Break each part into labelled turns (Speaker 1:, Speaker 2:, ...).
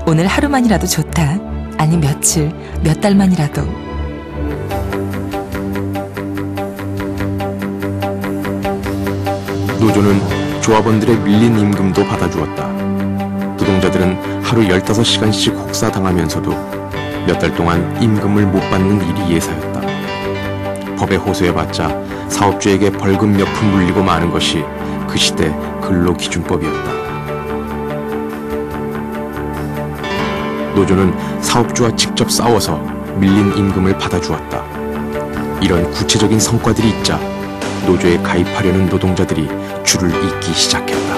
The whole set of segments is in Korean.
Speaker 1: 오늘 하루만이라도 좋다. 아니 며칠, 몇 달만이라도.
Speaker 2: 노조는 조합원들의 밀린 임금도 받아주었다. 노동자들은 하루 15시간씩 혹사당하면서도 몇 달 동안 임금을 못 받는 일이 예사였다. 법에 호소해봤자 사업주에게 벌금 몇 푼 물리고 마는 것이 그 시대 근로기준법이었다. 노조는 사업주와 직접 싸워서 밀린 임금을 받아주었다. 이런 구체적인 성과들이 있자 노조에 가입하려는 노동자들이 줄을 잇기 시작했다.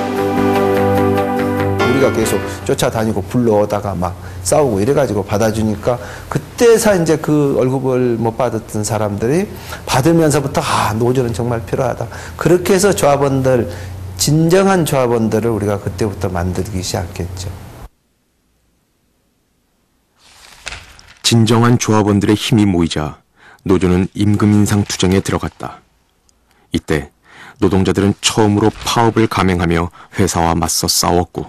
Speaker 3: 우리가 계속 쫓아다니고 불러오다가 막 싸우고 이래가지고 받아주니까 그때서 이제 그 월급을 못 받았던 사람들이 받으면서부터 노조는 정말 필요하다. 그렇게 해서 조합원들, 진정한 조합원들을 우리가 그때부터 만들기 시작했죠.
Speaker 2: 진정한 조합원들의 힘이 모이자 노조는 임금 인상 투쟁에 들어갔다. 이때 노동자들은 처음으로 파업을 감행하며 회사와 맞서 싸웠고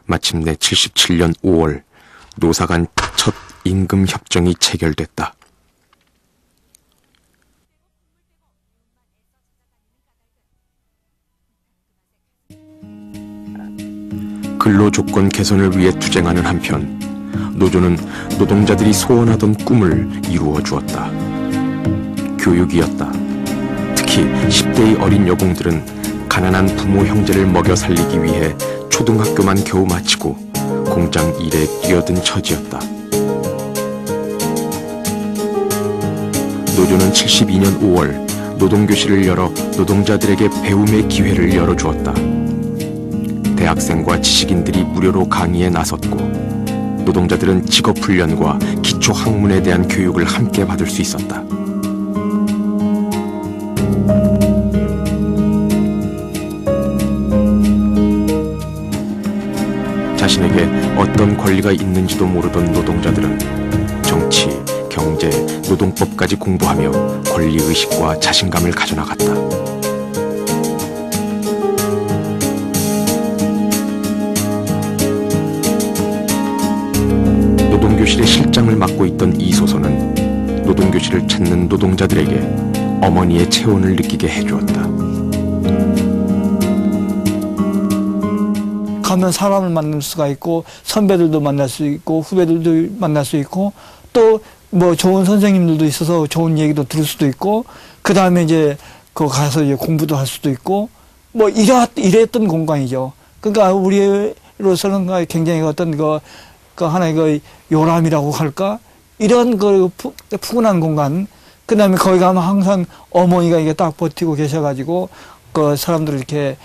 Speaker 2: 마침내 77년 5월 노사 간 첫 임금 협정이 체결됐다. 근로 조건 개선을 위해 투쟁하는 한편 노조는 노동자들이 소원하던 꿈을 이루어 주었다. 교육이었다. 특히 10대의 어린 여공들은 가난한 부모 형제를 먹여 살리기 위해 초등학교만 겨우 마치고 공장 일에 뛰어든 처지였다. 노조는 72년 5월 노동교실을 열어 노동자들에게 배움의 기회를 열어주었다. 대학생과 지식인들이 무료로 강의에 나섰고 노동자들은 직업훈련과 기초학문에 대한 교육을 함께 받을 수 있었다. 자신에게 어떤 권리가 있는지도 모르던 노동자들은 정치, 경제, 노동법까지 공부하며 권리의식과 자신감을 가져나갔다. 노동교실의 실장을 맡고 있던 이소선은 노동교실을 찾는 노동자들에게 어머니의 체온을 느끼게 해주었다.
Speaker 4: 가면 사람을 만날 수가 있고 선배들도 만날 수 있고 후배들도 만날 수 있고 또 뭐 좋은 선생님들도 있어서 좋은 얘기도 들을 수도 있고 그 다음에 이제 그 가서 이제 공부도 할 수도 있고 뭐 이랬던 공간이죠. 그러니까 우리로서는 굉장히 어떤 그 하나의 그 요람이라고 할까 이런 그 푸근한 공간. 그 다음에 거기 가면 항상 어머니가 이게 딱 버티고 계셔가지고 그 사람들을 이렇게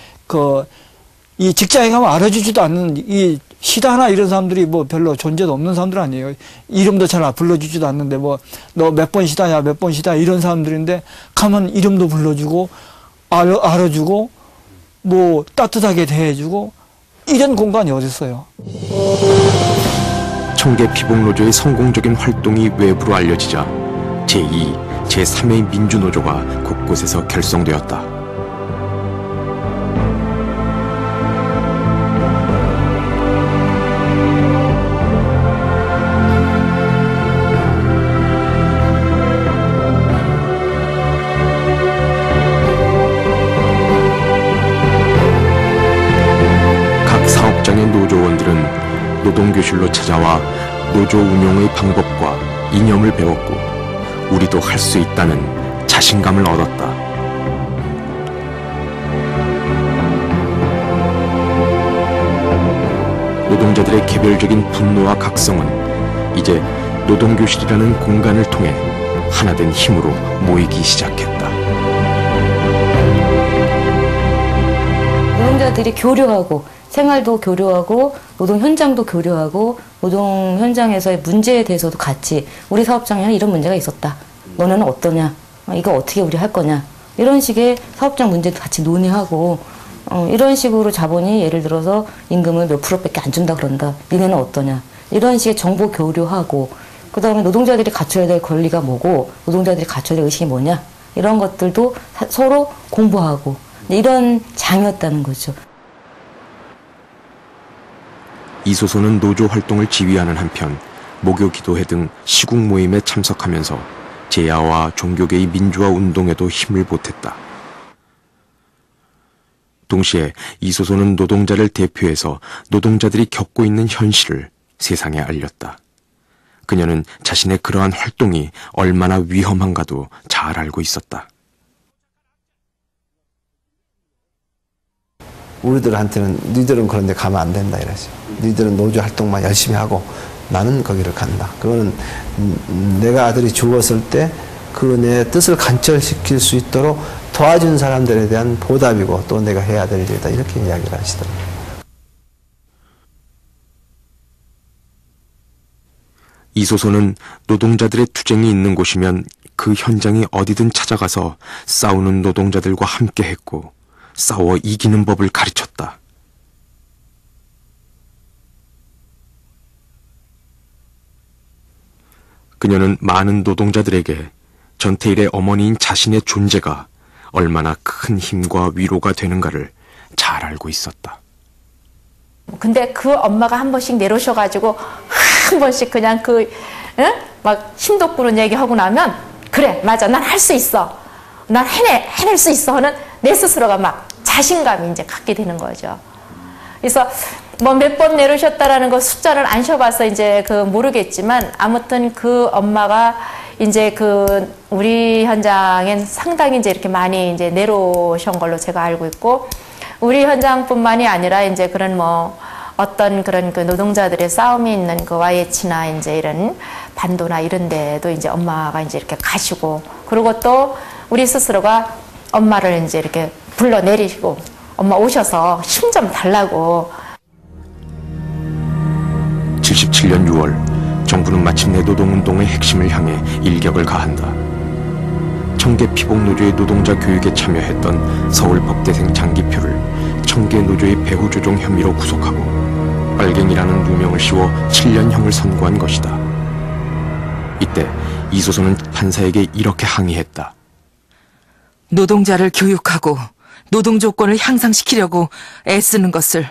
Speaker 4: 이 직장에 가면 알아주지도 않는 이 시다나 이런 사람들이 뭐 별로 존재도 없는 사람들 아니에요. 이름도 잘 불러주지도 않는데 뭐 너 몇 번 시다냐 몇 번 시다 이런 사람들인데 가면 이름도 불러주고 알아주고 뭐 따뜻하게 대해주고 이런 공간이 어디 있어요.
Speaker 2: 청계 피복노조의 성공적인 활동이 외부로 알려지자 제2, 제3의 민주노조가 곳곳에서 결성되었다. 노조원들은 노동교실로 찾아와 노조 운영의 방법과 이념을 배웠고 우리도 할 수 있다는 자신감을 얻었다. 노동자들의 개별적인 분노와 각성은 이제 노동교실이라는 공간을 통해 하나된 힘으로 모이기 시작했다.
Speaker 5: 노동자들이 교류하고 생활도 교류하고 노동 현장도 교류하고 노동 현장에서의 문제에 대해서도 같이 우리 사업장에는 이런 문제가 있었다. 너네는 어떠냐? 이거 어떻게 우리 할 거냐? 이런 식의 사업장 문제도 같이 논의하고 이런 식으로 자본이 예를 들어서 임금을 몇 프로밖에 안 준다 그런다. 니네는 어떠냐? 이런 식의 정보 교류하고 그 다음에 노동자들이 갖춰야 될 권리가 뭐고 노동자들이 갖춰야 될 의식이 뭐냐? 이런 것들도 서로 공부하고 이런 장이었다는 거죠.
Speaker 2: 이소선은 노조 활동을 지휘하는 한편 목요 기도회 등 시국 모임에 참석하면서 제야와 종교계의 민주화 운동에도 힘을 보탰다. 동시에 이소선은 노동자를 대표해서 노동자들이 겪고 있는 현실을 세상에 알렸다. 그녀는 자신의 그러한 활동이 얼마나 위험한가도 잘 알고 있었다.
Speaker 3: 우리들한테는 니들은 그런 데 가면 안 된다 이러지. 니들은 노조 활동만 열심히 하고 나는 거기를 간다. 그거는 내가 아들이 죽었을 때 그 내 뜻을 관철시킬 수 있도록 도와준 사람들에 대한 보답이고 또 내가 해야 될 일이다. 이렇게 이야기를 하시더라고요.
Speaker 2: 이소선은 노동자들의 투쟁이 있는 곳이면 그 현장이 어디든 찾아가서 싸우는 노동자들과 함께 했고 싸워 이기는 법을 가르쳤다. 그녀는 많은 노동자들에게 전태일의 어머니인 자신의 존재가 얼마나 큰 힘과 위로가 되는가를 잘 알고 있었다.
Speaker 6: 근데 그 엄마가 한 번씩 내려오셔가지고 한 번씩 그냥 막 심도 뿌는 얘기하고 나면 그래 맞아 난 할 수 있어 난 해낼 수 있어 하는 내 스스로가 막 자신감이 이제 갖게 되는 거죠. 그래서 뭐 몇 번 내려오셨다라는 거 숫자를 안 쉬어봐서 이제 모르겠지만 아무튼 그 엄마가 이제 우리 현장엔 상당히 이제 이렇게 많이 이제 내려오신 걸로 제가 알고 있고 우리 현장뿐만이 아니라 이제 그런 어떤 그런 노동자들의 싸움이 있는 YH나 이제 이런 반도나 이런 데도 이제 엄마가 이제 이렇게 가시고 그리고 또 우리 스스로가 엄마를 이제 이렇게 불러내리시고 엄마 오셔서 힘 좀 달라고.
Speaker 2: 77년 6월 정부는 마침내 노동운동의 핵심을 향해 일격을 가한다. 청계 피복노조의 노동자 교육에 참여했던 서울법대생 장기표를 청계 노조의 배후 조종 혐의로 구속하고 빨갱이라는 누명을 씌워 7년형을 선고한 것이다. 이때 이소선은 판사에게 이렇게 항의했다.
Speaker 1: 노동자를 교육하고 노동 조건을 향상시키려고 애쓰는 것을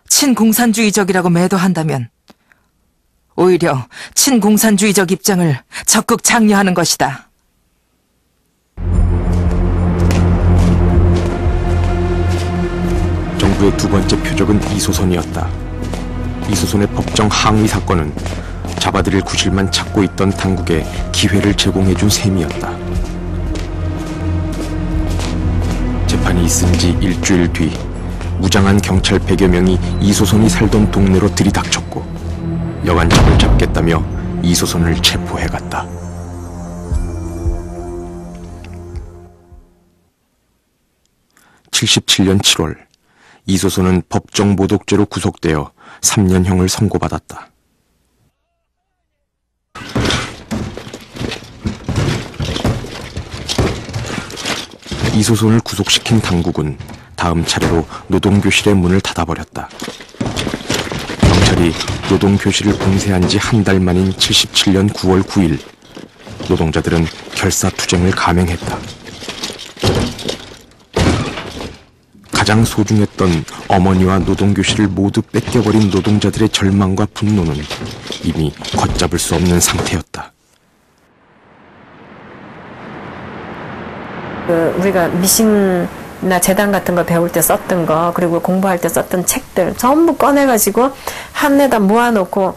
Speaker 1: 친공산주의적이라고 매도한다면 오히려 친공산주의적 입장을 적극 장려하는 것이다.
Speaker 2: 정부의 두 번째 표적은 이소선이었다. 이소선의 법정 항의 사건은 잡아들일 구실만 찾고 있던 당국에 기회를 제공해준 셈이었다. 재판이 있은 지 일주일 뒤 무장한 경찰 100여 명이 이소선이 살던 동네로 들이닥쳤고 여간잡을 잡겠다며 이소선을 체포해갔다. (77년 7월) 이소선은 법정 모독죄로 구속되어 3년형을 선고받았다. 이소선을 구속시킨 당국은 다음 차례로 노동교실의 문을 닫아버렸다. 경찰이 노동교실을 봉쇄한 지 한 달 만인 77년 9월 9일 노동자들은 결사투쟁을 감행했다. 가장 소중했던 어머니와 노동교실을 모두 뺏겨버린 노동자들의 절망과 분노는 이미 걷잡을 수 없는 상태였다.
Speaker 7: 우리가 미신이나 재단 같은 거 배울 때 썼던 거 그리고 공부할 때 썼던 책들 전부 꺼내가지고 한 데다 모아놓고